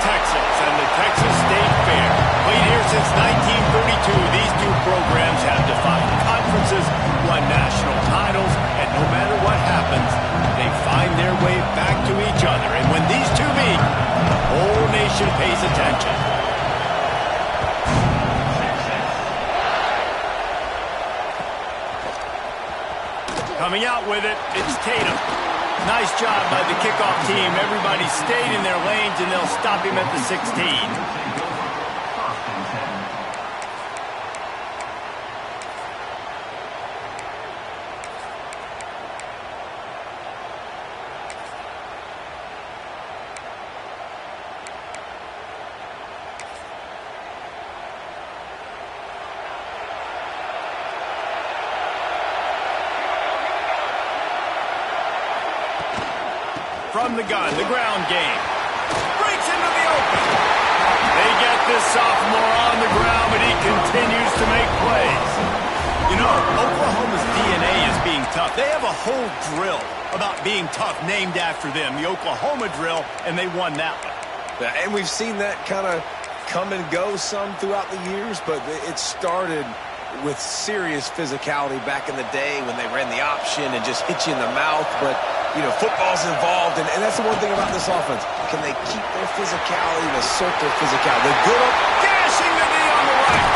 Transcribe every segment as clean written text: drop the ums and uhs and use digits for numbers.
Texas and the Texas State Fair. Played here since 1932, these two programs have defied conferences, won national titles, and no matter what happens, they find their way back to each other. And when these two meet, the whole nation pays attention. Coming out with it, it's Tatum. Nice job by the kickoff team. Everybody stayed in their lanes, and they'll stop him at the 16. From the gun, the ground game. Breaks into the open. They get this sophomore on the ground, but he continues to make plays. You know, Oklahoma's DNA is being tough. They have a whole drill about being tough named after them, the Oklahoma drill, and they won that one. Yeah, and we've seen that kind of come and go some throughout the years, but it started with serious physicality back in the day when they ran the option and just hit you in the mouth. But, you know, football's involved, and that's the one thing about this offense. Can they keep their physicality and assert their physicality? They're good on dashing the knee on the right.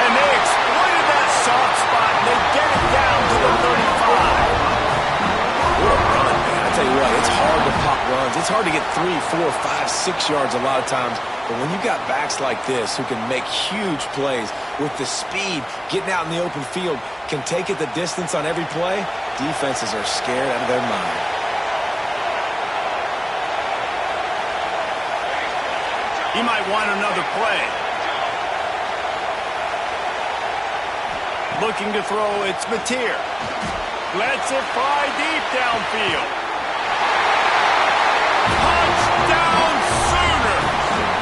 And they exploited that soft spot, and they get it down to the 35. What a run, man. I tell you what, it's hard to pop runs. It's hard to get 3, 4, 5, 6 yards a lot of times. But when you got backs like this who can make huge plays with the speed, getting out in the open field, can take it the distance on every play, defenses are scared out of their mind. He might want another play. Looking to throw, it's Mateer. Lets it fly deep downfield. Touchdown Sooner!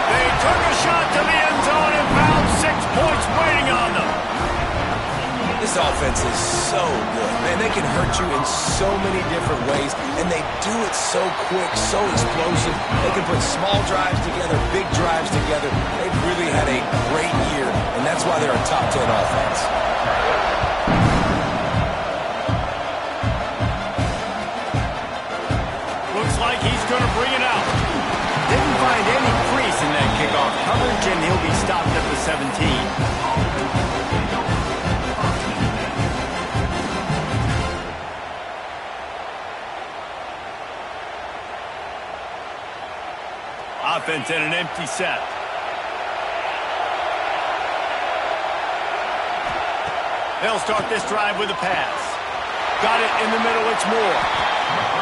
They took a shot to the end zone and found 6 points waiting on them. This offense is so good, man. They can hurt you in so many different ways, and they do it so quick, so explosive. They can put small drives together, big drives together. They've really had a great year, and that's why they're a top 10 offense. Looks like he's going to bring it out. Didn't find any crease in that kickoff coverage, and he'll be stopped at the 17. Offense in an empty set. They'll start this drive with a pass. Got it in the middle, it's Moore.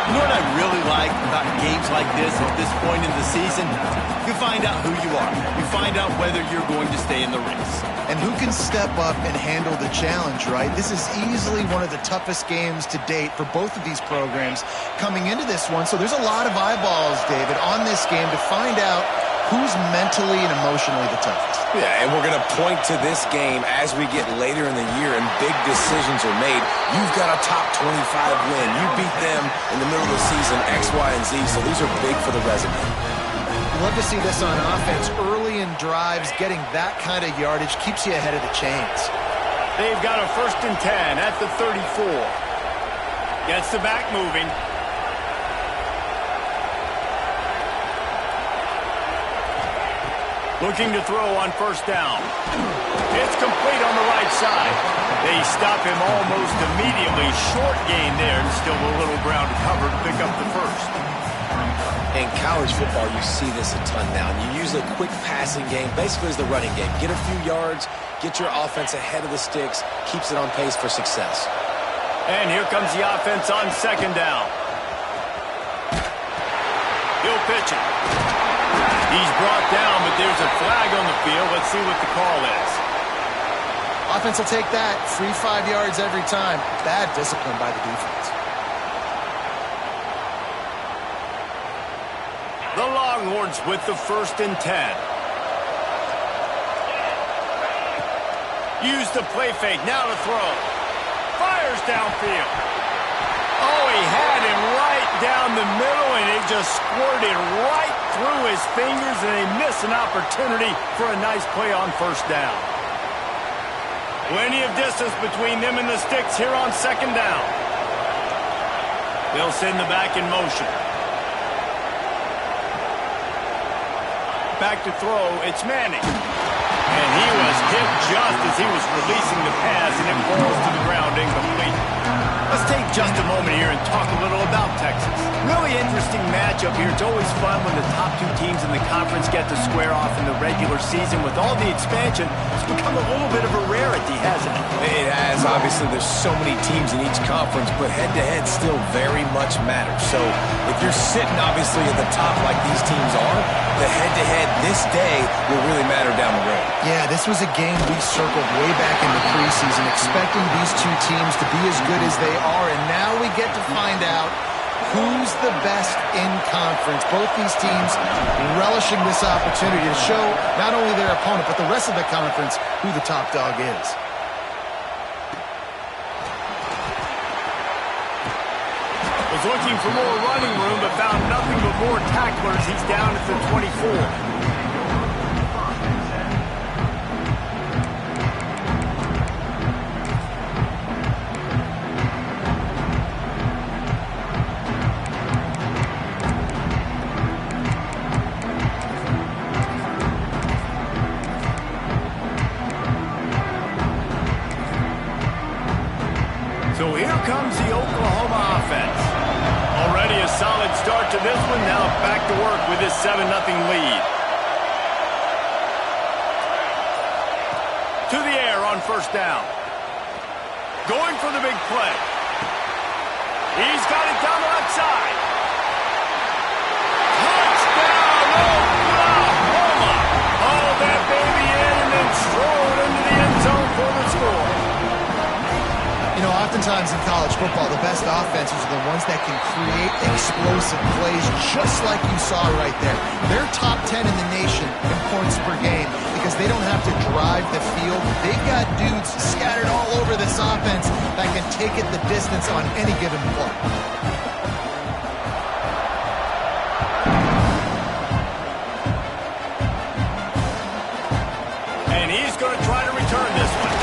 You know what I really like about games like this at this point in the season? You find out who you are. You find out whether you're going to stay in the race. And who can step up and handle the challenge, right? This is easily one of the toughest games to date for both of these programs coming into this one. So there's a lot of eyeballs, David, on this game to find out who's mentally and emotionally the toughest. Yeah, and we're going to point to this game as we get later in the year and big decisions are made. You've got a top 25 win. You beat them in the middle of the season, X, Y, and Z, so these are big for the resume. Love to see this on offense. Early in drives, getting that kind of yardage keeps you ahead of the chains. They've got a 1st and 10 at the 34. Gets the back moving. Looking to throw on 1st down. It's complete on the right side. They stop him almost immediately. Short gain there, and still a little ground to cover to pick up the 1st. In college football, you see this a ton now. You use a quick passing game, basically as the running game. Get a few yards, get your offense ahead of the sticks, keeps it on pace for success. And here comes the offense on 2nd down. He'll pitch it. He's brought down, but there's a flag on the field. Let's see what the call is. Offense will take that. Free 5 yards every time. Bad discipline by the defense. The Longhorns with the 1st and 10. Use the play fake. Now to throw. Fires downfield. Oh, he had him right down the middle, and it just squirted right through his fingers, and they miss an opportunity for a nice play on first down. Plenty of distance between them and the sticks here on second down. They'll send the back in motion. Back to throw, it's Manning. And he was hit just as he was releasing the pass, and it falls to the ground incomplete. Let's take just a moment here and talk a little about Texas. Really interesting matchup here. It's always fun when the top two teams in the conference get to square off in the regular season. With all the expansion, it's become a little bit of a rarity, hasn't it? It has. Obviously, there's so many teams in each conference, but head-to-head still very much matters. So if you're sitting, obviously, at the top like these teams are, the head-to-head this day will really matter down the road. Yeah, this was a game we circled way back in the preseason, expecting these two teams to be as good as they are, and now we get to find out who's the best in conference. Both these teams relishing this opportunity to show not only their opponent, but the rest of the conference who the top dog is. Was looking for more running room, but found nothing but more tacklers. He's down at the 24. So here comes the Oklahoma offense. Already a solid start to this one. Now back to work with this 7-0 lead. To the air on first down. Going for the big play. He's got it down the left side. Touchdown, Oklahoma! Haul that baby in and then stroll it into the end zone for the score. You know, oftentimes in college football, the best offenses are the ones that can create explosive plays, just like you saw right there. They're top 10 in the nation in points per game because they don't have to drive the field. They've got dudes scattered all over this offense that can take it the distance on any given play. And he's going to try to return this one.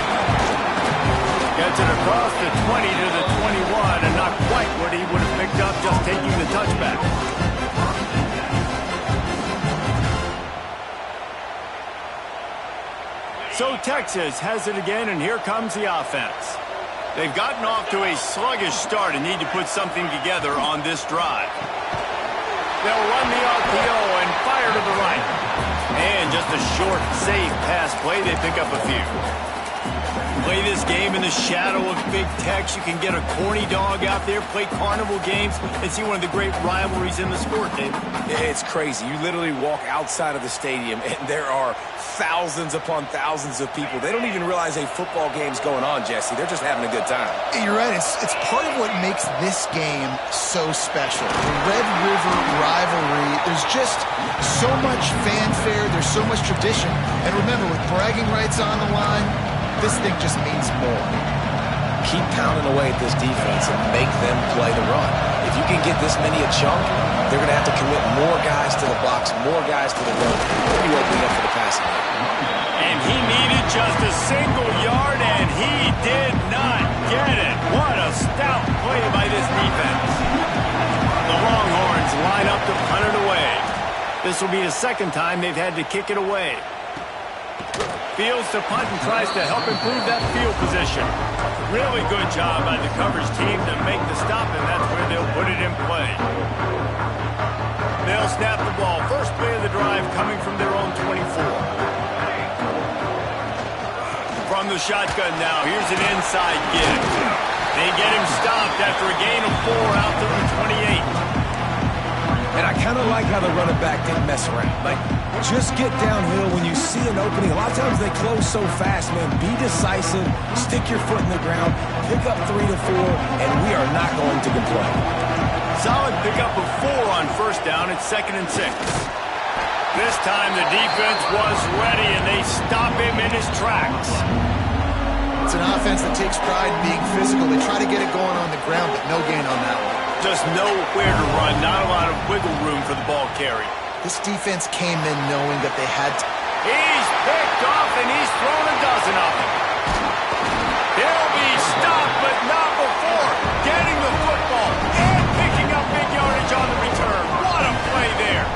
Gets it across the 20 to the 21, and not quite what he would have picked up just taking the touchback. So Texas has it again, and here comes the offense. They've gotten off to a sluggish start and need to put something together on this drive. They'll run the RPO and fire to the right. And just a short, safe pass play, they pick up a few. Play this game in the shadow of Big Tex. You can get a corny dog out there, play carnival games, and see one of the great rivalries in the sport, David. It's crazy. You literally walk outside of the stadium, and there are thousands upon thousands of people. They don't even realize a football game's going on, Jesse. They're just having a good time. You're right. It's part of what makes this game so special. The Red River rivalry, there's just so much fanfare. There's so much tradition. And remember, with bragging rights on the line, this thing just means more. Keep pounding away at this defense and make them play the run. If you can get this many a chunk, they're going to have to commit more guys to the box, more guys to the run. They'll be opening up for the passing game. And he needed just a single yard, and he did not get it. What a stout play by this defense. The Longhorns line up to punt it away. This will be the second time they've had to kick it away. Fields to punt and tries to help improve that field position. Really good job by the coverage team to make the stop, and that's where they'll put it in play. They'll snap the ball. First play of the drive coming from their own 24. From the shotgun now, here's an inside give. They get him stopped after a gain of 4 out to the 28. And I kind of like how the running back didn't mess around. Like, just get downhill when you see an opening. A lot of times they close so fast, man. Be decisive, stick your foot in the ground, pick up 3 to 4, and we are not going to complain. Solid pickup of 4 on first down. It's 2nd and 6. This time the defense was ready, and they stop him in his tracks. It's an offense that takes pride in being physical. They try to get it going on the ground, but no gain on that one. Just nowhere to run. Not a lot of wiggle room for the ball carrier. This defense came in knowing that they had to. He's picked off, and he's thrown a dozen of them. He'll be stopped, but not before getting the football and picking up big yardage on the return. What a play there.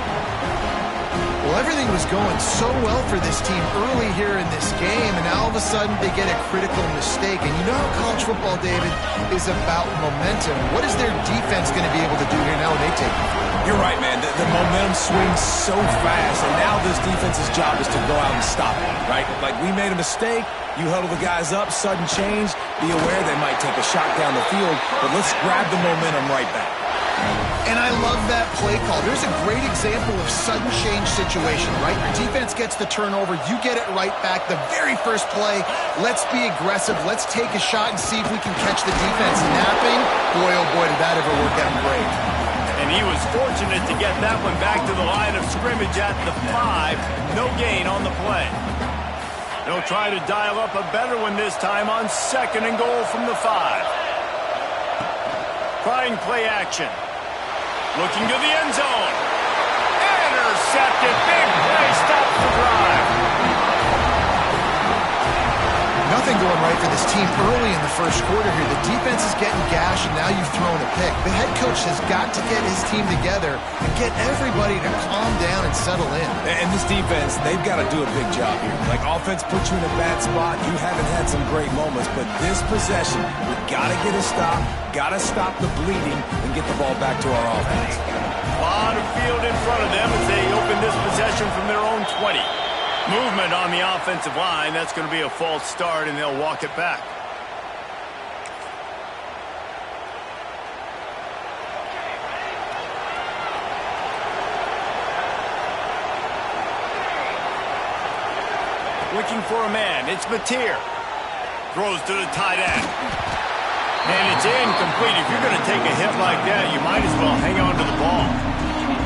Well, everything was going so well for this team early here in this game, and now all of a sudden they get a critical mistake. And you know how college football, David, is about momentum. What is their defense going to be able to do here now when they take it? You're right, man. The momentum swings so fast, and now this defense's job is to go out and stop it, right? Like, we made a mistake, you huddle the guys up, sudden change, be aware they might take a shot down the field, but let's grab the momentum right back. And I love that play call. There's a great example of sudden change situation, right? Your defense gets the turnover, you get it right back. The very first play, let's be aggressive, let's take a shot and see if we can catch the defense napping. Boy, oh boy, did that ever work out great. And he was fortunate to get that one back to the line of scrimmage at the 5. No gain on the play. They'll try to dial up a better one this time on 2nd and goal from the 5. Trying play action. Looking to the end zone. Intercepted. Big play. Stops the drive. Nothing going right for this team early in the first quarter here. The defense is getting gashed, and now you've thrown a pick. The head coach has got to get his team together and get everybody to calm down and settle in. And this defense, they've got to do a big job here. Like, offense puts you in a bad spot. You haven't had some great moments, but this possession, we got to get a stop, got to stop the bleeding, and get the ball back to our offense. A lot of field in front of them as they open this possession from their own 20. Movement on the offensive line. That's going to be a false start, and they'll walk it back. Looking for a man. It's Mateer. Throws to the tight end. And it's incomplete. If you're going to take a hit like that, you might as well hang on to the ball.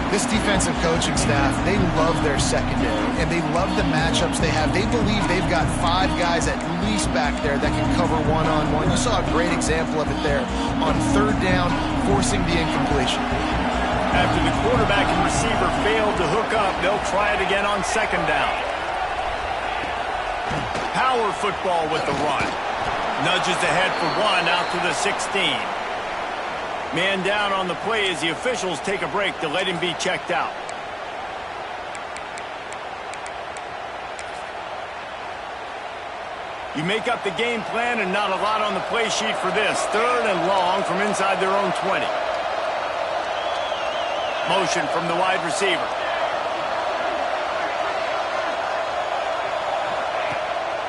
This defensive coaching staff, they love their secondary, and they love the matchups they have. They believe they've got 5 guys at least back there that can cover one-on-one. You saw a great example of it there on 3rd down, forcing the incompletion. After the quarterback and receiver failed to hook up, they'll try it again on 2nd down. Power football with the run. Nudges ahead for 1 out to the 16. Man down on the play as the officials take a break to let him be checked out. You make up the game plan and not a lot on the play sheet for this. 3rd and long from inside their own 20. Motion from the wide receiver.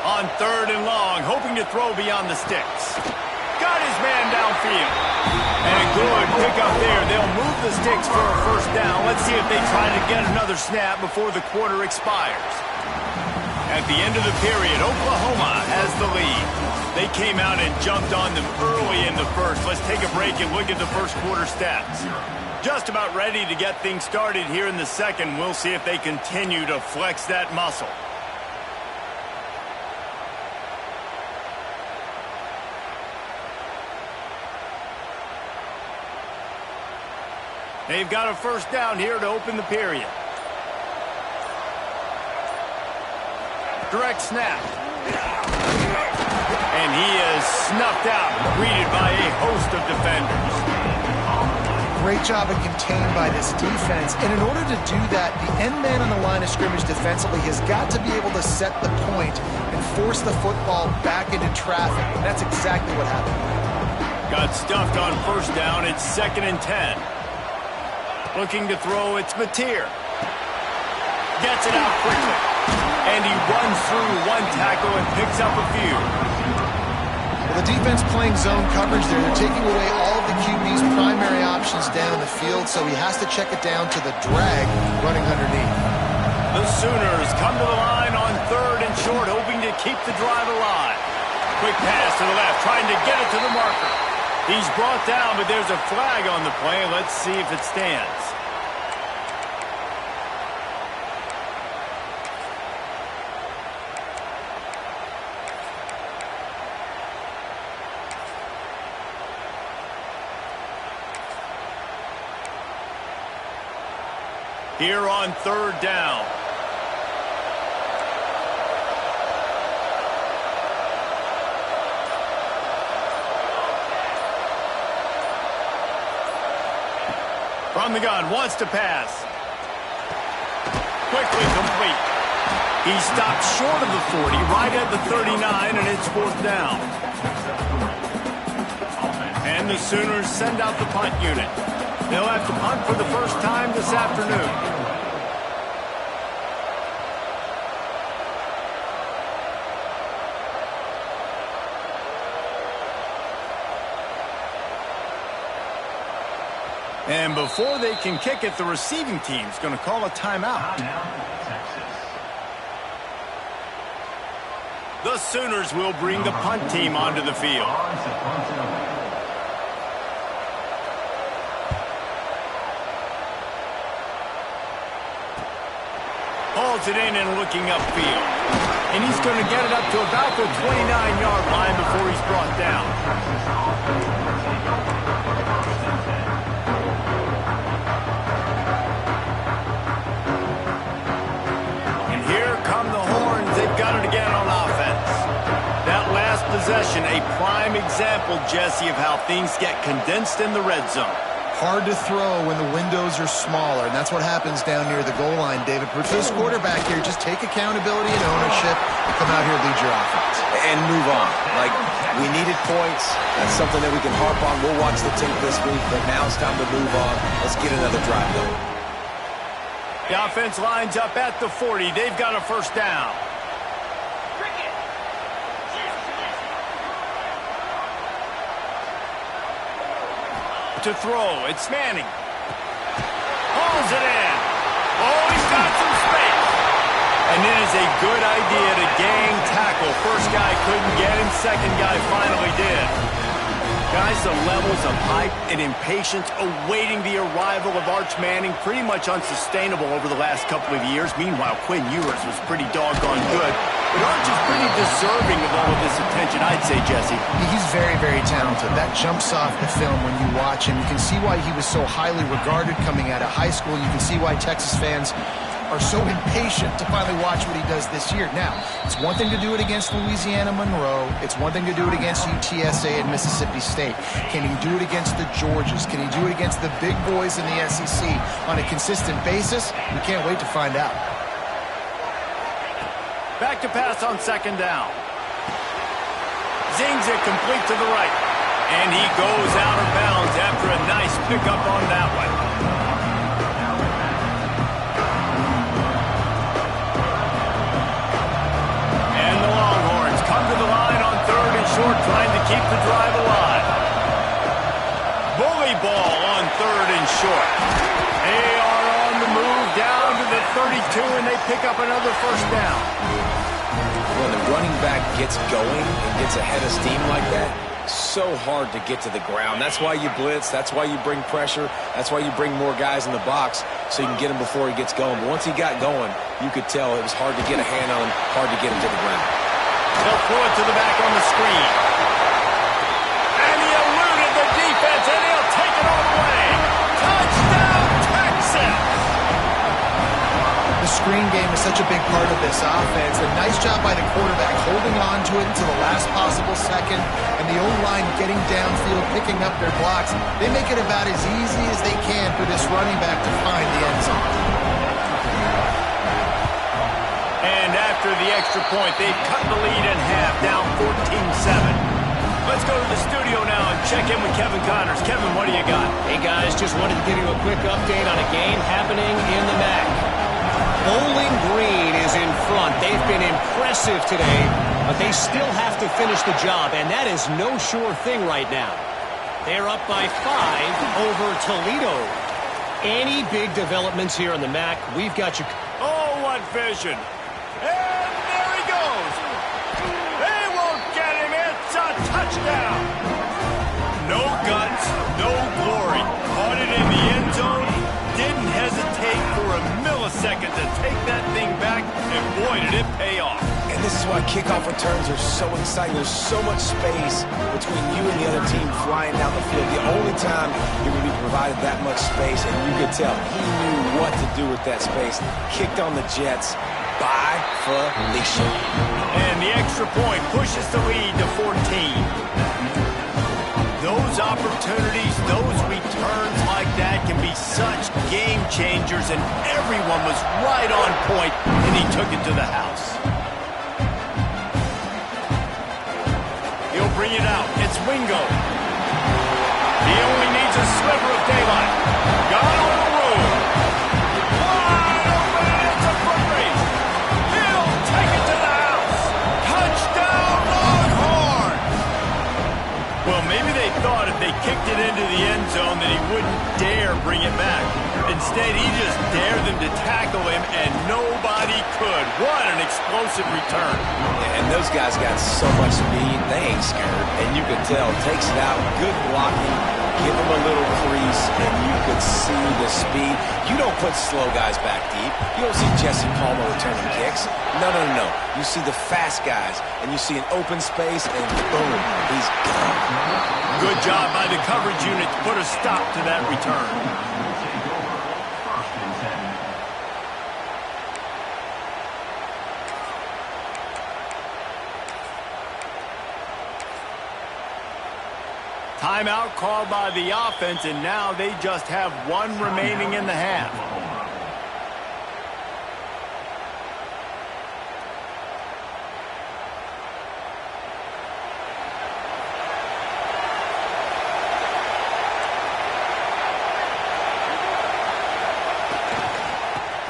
On 3rd and long, hoping to throw beyond the sticks. Got his man downfield. And a good pickup there. They'll move the sticks for a 1st down. Let's see if they try to get another snap before the quarter expires. At the end of the period, Oklahoma has the lead. They came out and jumped on them early in the first. Let's take a break and look at the first quarter stats. Just about ready to get things started here in the 2nd. We'll see if they continue to flex that muscle. They've got a 1st down here to open the period. Direct snap. And he is snuffed out, greeted by a host of defenders. Great job of contained by this defense. And in order to do that, the end man on the line of scrimmage defensively has got to be able to set the point and force the football back into traffic. And that's exactly what happened. Got stuffed on 1st down. It's 2nd and 10. Looking to throw, it's Mateer. Gets it out quickly. And he runs through 1 tackle and picks up a few. Well, the defense playing zone coverage there. They're taking away all of the QB's primary options down the field, so he has to check it down to the drag running underneath. The Sooners come to the line on 3rd and short, hoping to keep the drive alive. Quick pass to the left, trying to get it to the marker. He's brought down, but there's a flag on the play. Let's see if it stands. Here on 3rd down. From the gun, wants to pass. Quickly complete. He stopped short of the 40, right at the 39, and it's 4th down. And the Sooners send out the punt unit. They'll have to punt for the first time this afternoon. And before they can kick it, the receiving team's going to call a timeout. The Sooners will bring the punt team onto the field. Hauls it in and looking upfield. And he's going to get it up to about the 29-yard line before he's brought down. And here come the horns. They've got it again on offense. That last possession, a prime example, Jesse, of how things get condensed in the red zone. Hard to throw when the windows are smaller, and that's what happens down near the goal line, David. But for this quarterback here, just take accountability and ownership and come out here and lead your offense. And move on. Like, we needed points. That's something that we can harp on. We'll watch the tape this week, but now it's time to move on. Let's get another drive going. The offense lines up at the 40. They've got a 1st down. To throw, it's Manning. Hauls it in. Oh, he's got some space. And it is a good idea to gang tackle. First guy couldn't get him, second guy finally did. Guys, the levels of hype and impatience awaiting the arrival of Arch Manning pretty much unsustainable over the last couple of years. Meanwhile, Quinn Ewers was pretty doggone good. But Arch is pretty deserving of all of this attention, I'd say, Jesse. He's very, very talented. That jumps off the film when you watch him. You can see why he was so highly regarded coming out of high school. You can see why Texas fans are so impatient to finally watch what he does this year. Now, it's one thing to do it against Louisiana Monroe. It's one thing to do it against UTSA and Mississippi State. Can he do it against the Georgias? Can he do it against the big boys in the SEC on a consistent basis? We can't wait to find out. Back to pass on 2nd down. Zings it complete to the right. And he goes out of bounds after a nice pickup on that one. And the Longhorns come to the line on 3rd and short, trying to keep the drive alive. Bully ball on 3rd and short. They are on the move down to the 32, and they pick up another 1st down. When the running back gets going and gets ahead of steam like that, so hard to get to the ground. That's why you blitz. That's why you bring pressure. That's why you bring more guys in the box so you can get him before he gets going. But once he got going, you could tell it was hard to get a hand on him, hard to get him to the ground. They'll throw it to the back on the screen. And he eluded the defense, and he'll take it all the way. Touchdown, Texas! The screen game is such a big part of this offense. A nice job by the quarterback holding on to it until the last possible second, and the O-line getting downfield, picking up their blocks. They make it about as easy as they can for this running back to find the end zone. And after the extra point, they've cut the lead in half, down 14-7. Let's go to the studio now and check in with Kevin Connors. Kevin, what do you got? Hey, guys, just wanted to give you a quick update on a game happening in the MAC. Bowling Green is in front. They've been impressive today, but they still have to finish the job, and that is no sure thing right now. They're up by 5 over Toledo. Any big developments here in the MAC, we've got you. Oh, what vision. And there he goes. They won't get him. It's a touchdown. No guts, no glory. Caught it in the end zone. Didn't hesitate for a millisecond to take that thing back, and boy, did it pay off. And And this is why kickoff returns are so exciting. There's so much space between you and the other team flying down the field. The only time you're going to be provided that much space, and you could tell he knew what to do with that space. Kicked on the Jets by Felicia. And the extra point pushes the lead to 14. Those opportunities, those returns like that can be such game changers, and everyone was right on point, and he took it to the house. He'll bring it out. It's Wingo. He only needs a sliver of daylight. Got on the road. Wide open. It's a foot race. He'll take it to the house. Touchdown, Longhorn. Well, maybe they thought if they kicked it into the end zone that he wouldn't dare bring it back. Instead, he just dared them to tackle him, and nobody could. What an explosive return. And those guys got so much speed, they ain't scared. And you could tell, takes it out, good blocking, give him a little crease, and you could see the speed. You don't put slow guys back deep. You don't see Jesse Palmer returning kicks. No, no, no, no. You see the fast guys, and you see an open space, and boom, he's gone. Good job by the coverage unit to put a stop to that return. Timeout called by the offense, and now they just have one remaining in the half.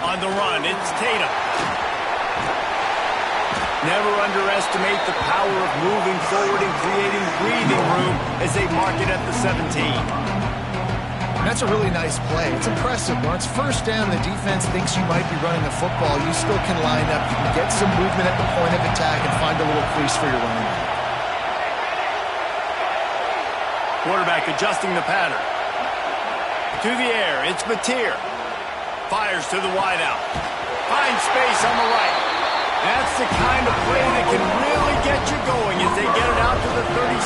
On the run, it's Tatum. Never underestimate the power of moving forward and creating breathing room as they mark it at the 17. That's a really nice play. It's impressive. When it's first down, the defense thinks you might be running the football. You still can line up. You can get some movement at the point of attack and find a little crease for your running back. Quarterback adjusting the pattern. To the air, it's Mateer. Fires to the wideout. Finds space on the right. That's the kind of play that can really get you going as they get it out to the 36.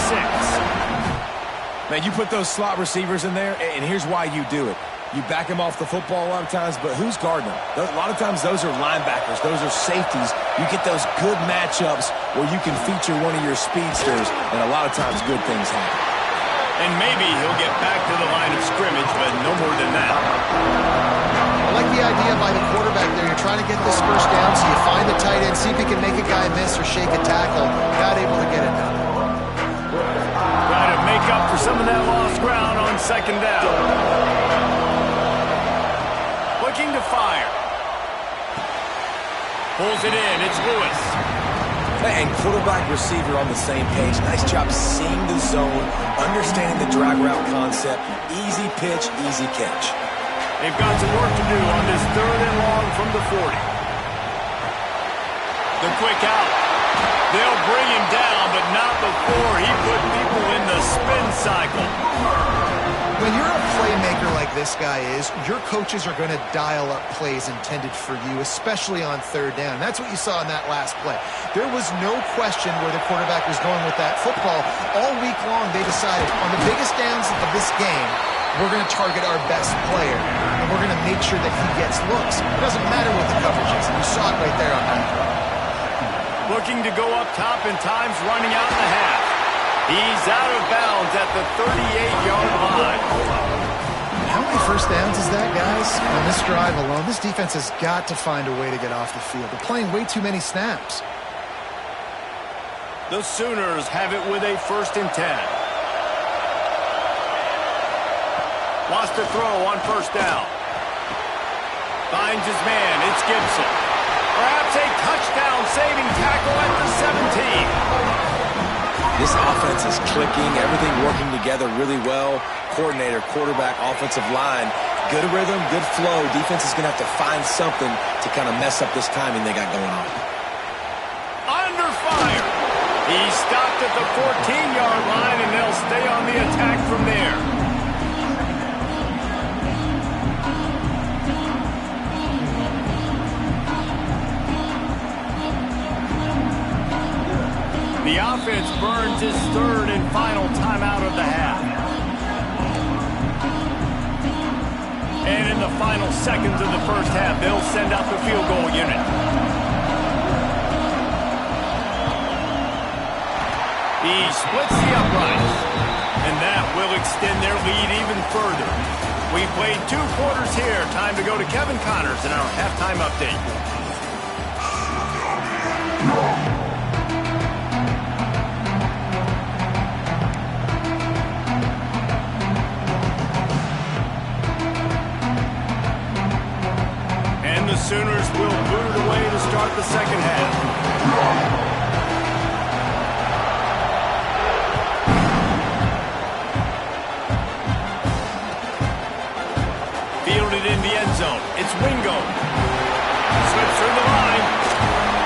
Man, you put those slot receivers in there, and here's why you do it. You back them off the football a lot of times, but who's guarding them? A lot of times those are linebackers. Those are safeties. You get those good matchups where you can feature one of your speedsters, and a lot of times good things happen. And maybe he'll get back to the line of scrimmage, but no more than that. I like the idea by the quarterback there. You're trying to get this first down, so you find the tight end, see if he can make a guy miss or shake a tackle. Not able to get it done. Try to make up for some of that lost ground on second down. Looking to fire. Pulls it in. It's Lewis. And quarterback receiver on the same page. Nice job seeing the zone, understanding the drag route concept. Easy pitch, easy catch. They've got some work to do on this third and long from the 40. The quick out. They'll bring him down, but not before he put people in the spin cycle. When you're a playmaker like this guy is, your coaches are going to dial up plays intended for you, especially on third down. That's what you saw in that last play. There was no question where the quarterback was going with that football. All week long, they decided on the biggest downs of this game, we're going to target our best player, and we're going to make sure that he gets looks. It doesn't matter what the coverage is, and you saw it right there on that play. Looking to go up top and time's running out in the half. He's out of bounds at the 38-yard line. How many first downs is that, guys? On this drive alone, this defense has got to find a way to get off the field. They're playing way too many snaps. The Sooners have it with a 1st and 10. Wants to throw on first down. Finds his man. It's Gibson. Perhaps a touchdown-saving tackle at the 17. This offense is clicking. Everything working together really well. Coordinator, quarterback, offensive line. Good rhythm, good flow. Defense is going to have to find something to kind of mess up this timing they got going on. Under fire. He's stopped at the 14-yard line, and they'll stay on the attack from there. The offense burns his third and final timeout of the half. And in the final seconds of the first half, they'll send out the field goal unit. He splits the uprights, and that will extend their lead even further. We played 2 quarters here. Time to go to Kevin Connors in our halftime update. And the Sooners will boot it away to start the second half. Fielded in the end zone. It's Wingo. Slips through the line.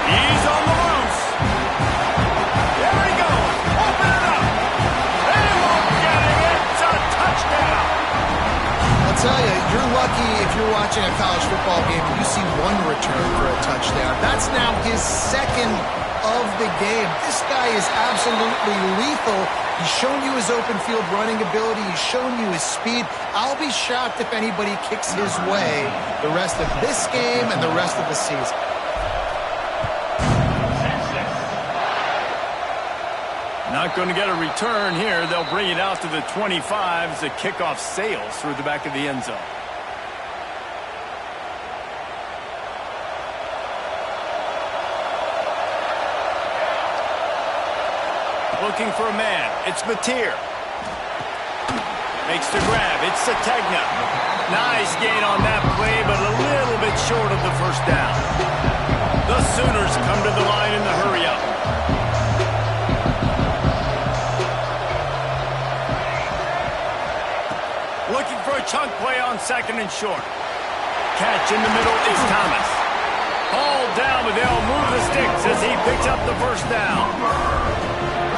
He's on the loose. There he goes. Open it up. They won't get it. It's a touchdown. I'll tell you, you're lucky if you're watching a college football game and you see one return for a touchdown. That's now his second of the game. This guy is absolutely lethal. He's shown you his open field running ability. He's shown you his speed. I'll be shocked if anybody kicks his way the rest of this game and the rest of the season. Not going to get a return here. They'll bring it out to the 25 as the kickoff sails through the back of the end zone. Looking for a man. It's Mateer. Makes the grab. It's Sategna. Nice gain on that play, but a little bit short of the first down. The Sooners come to the line in the hurry-up. Looking for a chunk play on second and short. Catch in the middle is Thomas. Hauled down, but they'll move the sticks as he picks up the first down.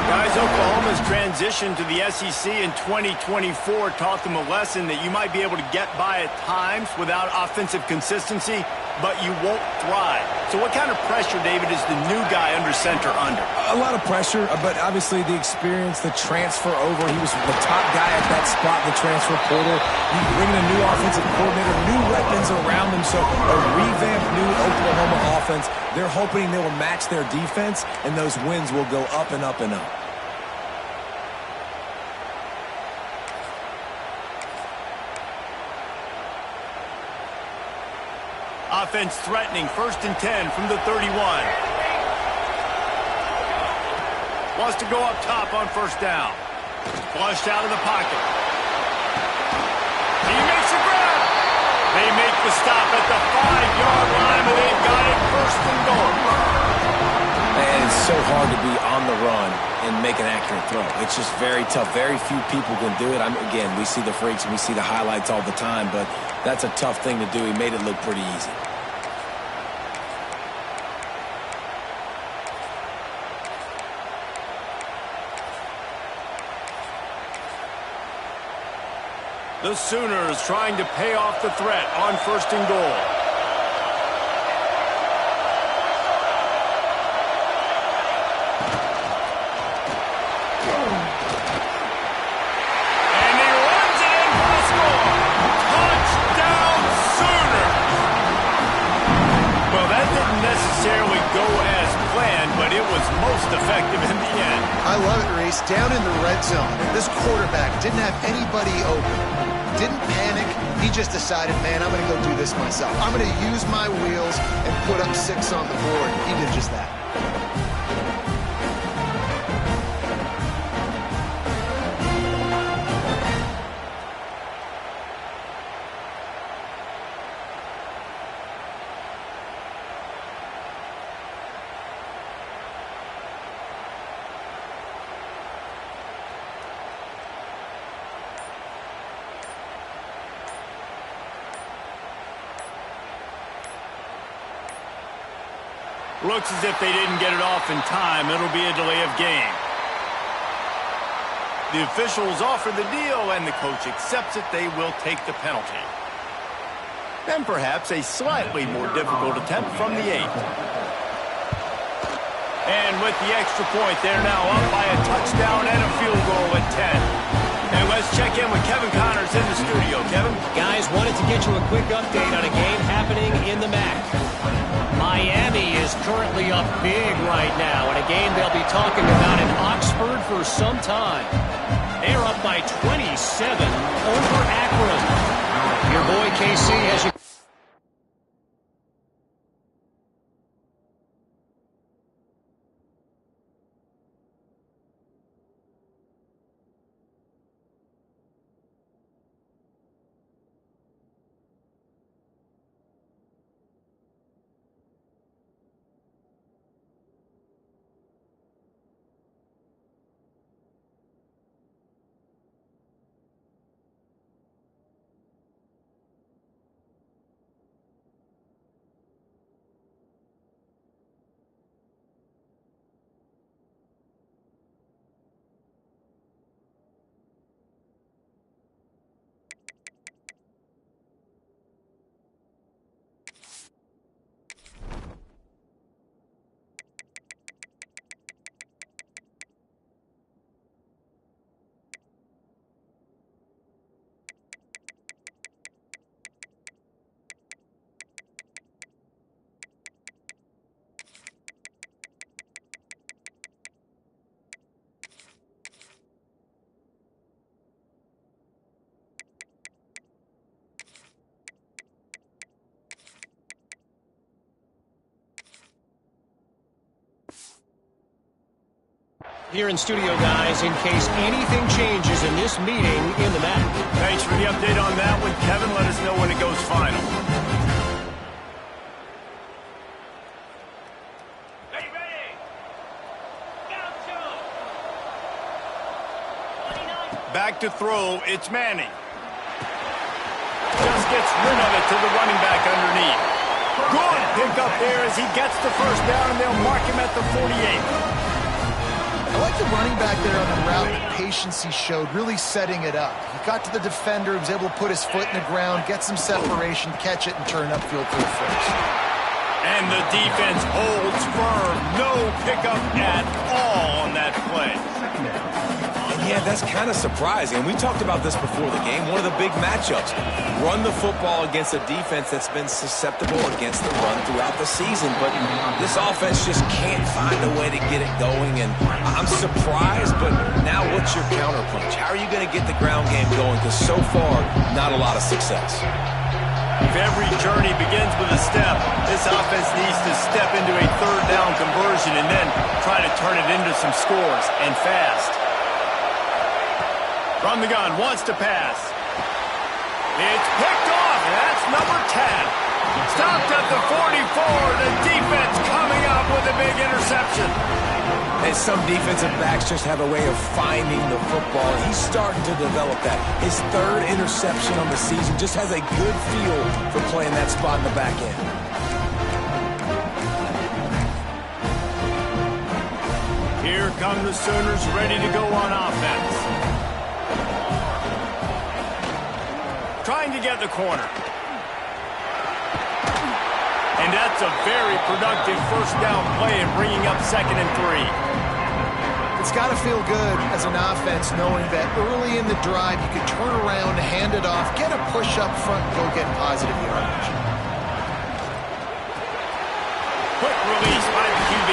Guys, Oklahoma's transition to the SEC in 2024 taught them a lesson that you might be able to get by at times without offensive consistency, but you won't thrive. So what kind of pressure, David, is the new guy under center under? A lot of pressure, but obviously the experience, the transfer over. He was the top guy at that spot in the transfer portal. You bring in a new offensive coordinator, new weapons around him, so a revamped new Oklahoma offense. They're hoping they will match their defense, and those wins will go up and up and up. Offense threatening, 1st and 10 from the 31. Wants to go up top on first down. Flushed out of the pocket. He makes a grab. They make the stop at the 5-yard line, but they've got it 1st and goal. And it's so hard to be on the run and make an accurate throw. It's just very tough. Very few people can do it. Again, we see the freaks and we see the highlights all the time, but that's a tough thing to do. He made it look pretty easy. The Sooners trying to pay off the threat on 1st and goal. And he runs it in for the score. Touchdown Sooners! Well, that didn't necessarily go as planned, but it was most effective in the end. I love it, Reese. Down in the red zone, this quarterback didn't have anybody open. Didn't panic. He just decided, man, I'm going to go do this myself. I'm going to use my wheels and put up 6 on the board. He did just that. Looks as if they didn't get it off in time. It'll be a delay of game. The officials offer the deal, and the coach accepts it. They will take the penalty. Then perhaps a slightly more difficult attempt from the 8. And with the extra point, they're now up by a touchdown and a field goal at 10. And let's check in with Kevin Connors in the studio. Kevin? Guys, wanted to get you a quick update on a game happening in the MAC. Miami is currently up big right now in a game they'll be talking about in Oxford for some time. They're up by 27 over Akron. Your boy KC has you. Here in studio, guys, in case anything changes in this meeting in the MAC. Thanks for the update on that one, Kevin. Let us know when it goes final. Hey, ready? Down two. Back to throw. It's Manning. Just gets rid of it to the running back underneath. Good pick up there as he gets the first down, and they'll mark him at the 48. I like the running back there on the route, the patience he showed, really setting it up. He got to the defender, was able to put his foot in the ground, get some separation, catch it, and turn upfield for the first. And the defense holds firm. No pickup at all on that play. Yeah, that's kind of surprising. We talked about this before the game. One of the big matchups. Run the football against a defense that's been susceptible against the run throughout the season. But this offense just can't find a way to get it going. And I'm surprised, but now what's your counterpunch? How are you going to get the ground game going? Because so far, not a lot of success. If every journey begins with a step, this offense needs to step into a third down conversion and then try to turn it into some scores, and fast. From the gun, wants to pass. It's picked off, and that's number 10. Stopped at the 44, the defense coming up with a big interception. And some defensive backs just have a way of finding the football. He's starting to develop that. His third interception on the season, just has a good feel for playing that spot in the back end. Here come the Sooners ready to go on offense. Trying to get the corner. And that's a very productive first down play and bringing up 2nd and 3. It's got to feel good as an offense knowing that early in the drive you could turn around, hand it off, get a push up front, and go get positive yardage. Quick release by the QB.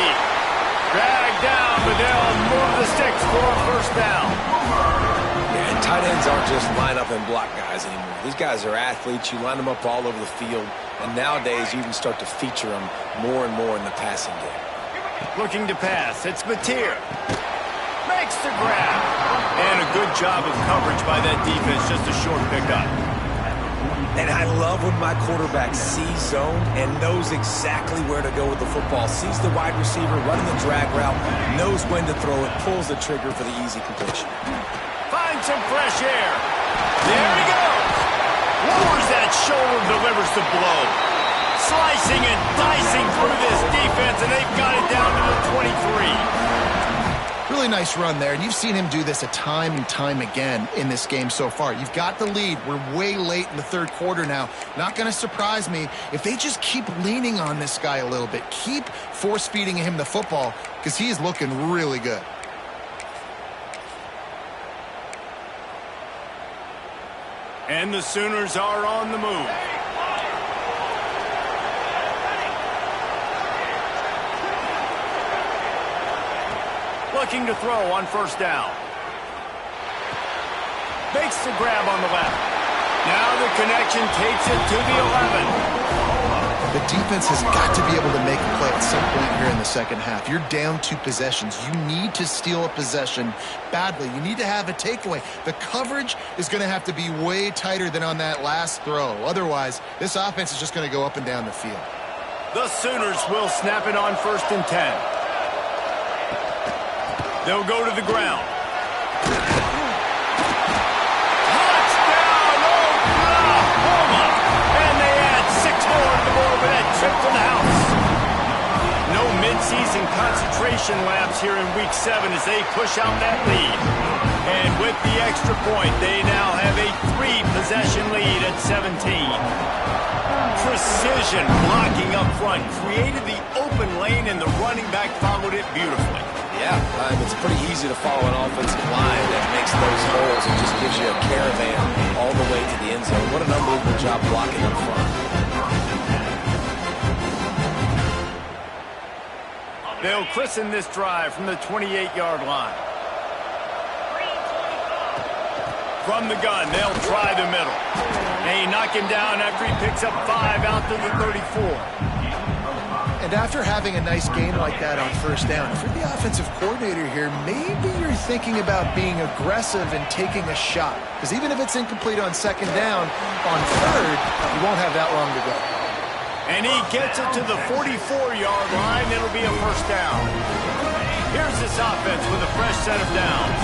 Dragged down, but they'll move the sticks for a first down. Yeah, and tight ends aren't just line up and block guys anymore. These guys are athletes. You line them up all over the field. And nowadays, you even start to feature them more and more in the passing game. Looking to pass. It's Mateer. Makes the grab. And a good job of coverage by that defense. Just a short pickup. And I love when my quarterback sees zone and knows exactly where to go with the football. Sees the wide receiver running the drag route, knows when to throw it, pulls the trigger for the easy completion. Finds some fresh air. There he goes. Lowers that shoulder, delivers the blow. Slicing and dicing through this defense, and they've got it down to the 23. Really Really nice run there, and you've seen him do this a time and time again in this game so far. You've got the lead. We're way late in the third quarter now. Not going to surprise me if they just keep leaning on this guy a little bit. Keep force-feeding him the football because he is looking really good. And the Sooners are on the move. Looking to throw on first down. Makes the grab on the left. Now the connection takes it to the 11. The defense has got to be able to make a play at some point here in the second half. You're down 2 possessions. You need to steal a possession badly. You need to have a takeaway. The coverage is going to have to be way tighter than on that last throw. Otherwise, this offense is just going to go up and down the field. The Sooners will snap it on first and 10. They'll go to the ground. Touchdown, Oklahoma! And they add 6 more to the board with that trip to the house. No midseason concentration laps here in Week 7 as they push out that lead. And with the extra point, they now have a 3-possession lead at 17. Precision blocking up front created the open lane, and the running back followed it beautifully. Yeah, it's pretty easy to follow an offensive line that makes those holes and just gives you a caravan all the way to the end zone. What an unbelievable job blocking up front. They'll christen this drive from the 28-yard line. From the gun, they'll try the middle. They knock him down after he picks up 5 out to the 34. And after having a nice game like that on first down, if you're the offensive coordinator here, maybe you're thinking about being aggressive and taking a shot. Because even if it's incomplete on second down, on third, you won't have that long to go. And he gets it to the 44-yard line. It'll be a first down. Here's this offense with a fresh set of downs.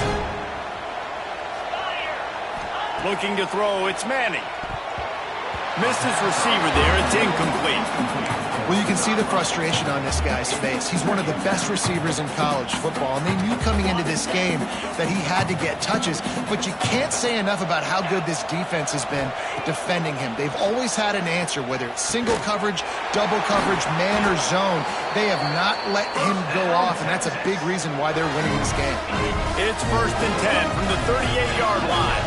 Looking to throw, it's Manning. Missed his receiver there. It's incomplete. Well, you can see the frustration on this guy's face. He's one of the best receivers in college football, and they knew coming into this game that he had to get touches, but you can't say enough about how good this defense has been defending him. They've always had an answer, whether it's single coverage, double coverage, man or zone. They have not let him go off, and that's a big reason why they're winning this game. It's first and 10 from the 38-yard line.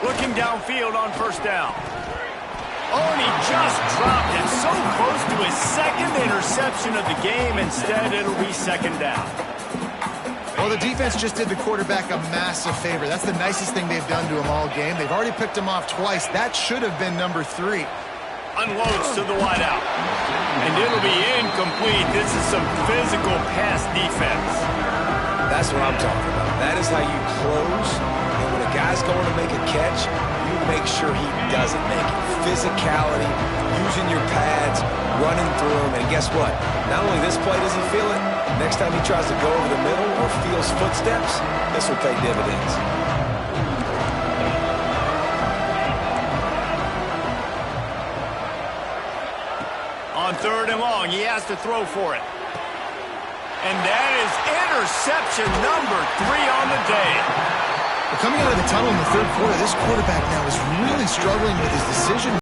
Looking downfield on first down. Oh, and he just dropped it. So close to his second interception of the game. Instead, it'll be second down. Well, the defense just did the quarterback a massive favor. That's the nicest thing they've done to him all game. They've already picked him off twice. That should have been number 3. Unloads to the wideout. And it'll be incomplete. This is some physical pass defense. That's what I'm talking about. That is how you close. And when a guy's going to make a catch, you make sure he doesn't make it. Physicality, using your pads, running through them. And guess what? Not only this play does he feel it, next time he tries to go over the middle or feels footsteps, this will pay dividends. On third and long, he has to throw for it. And that is interception number 3 on the day. Well, coming out of the tunnel in the third quarter, this quarterback now is really struggling with his decision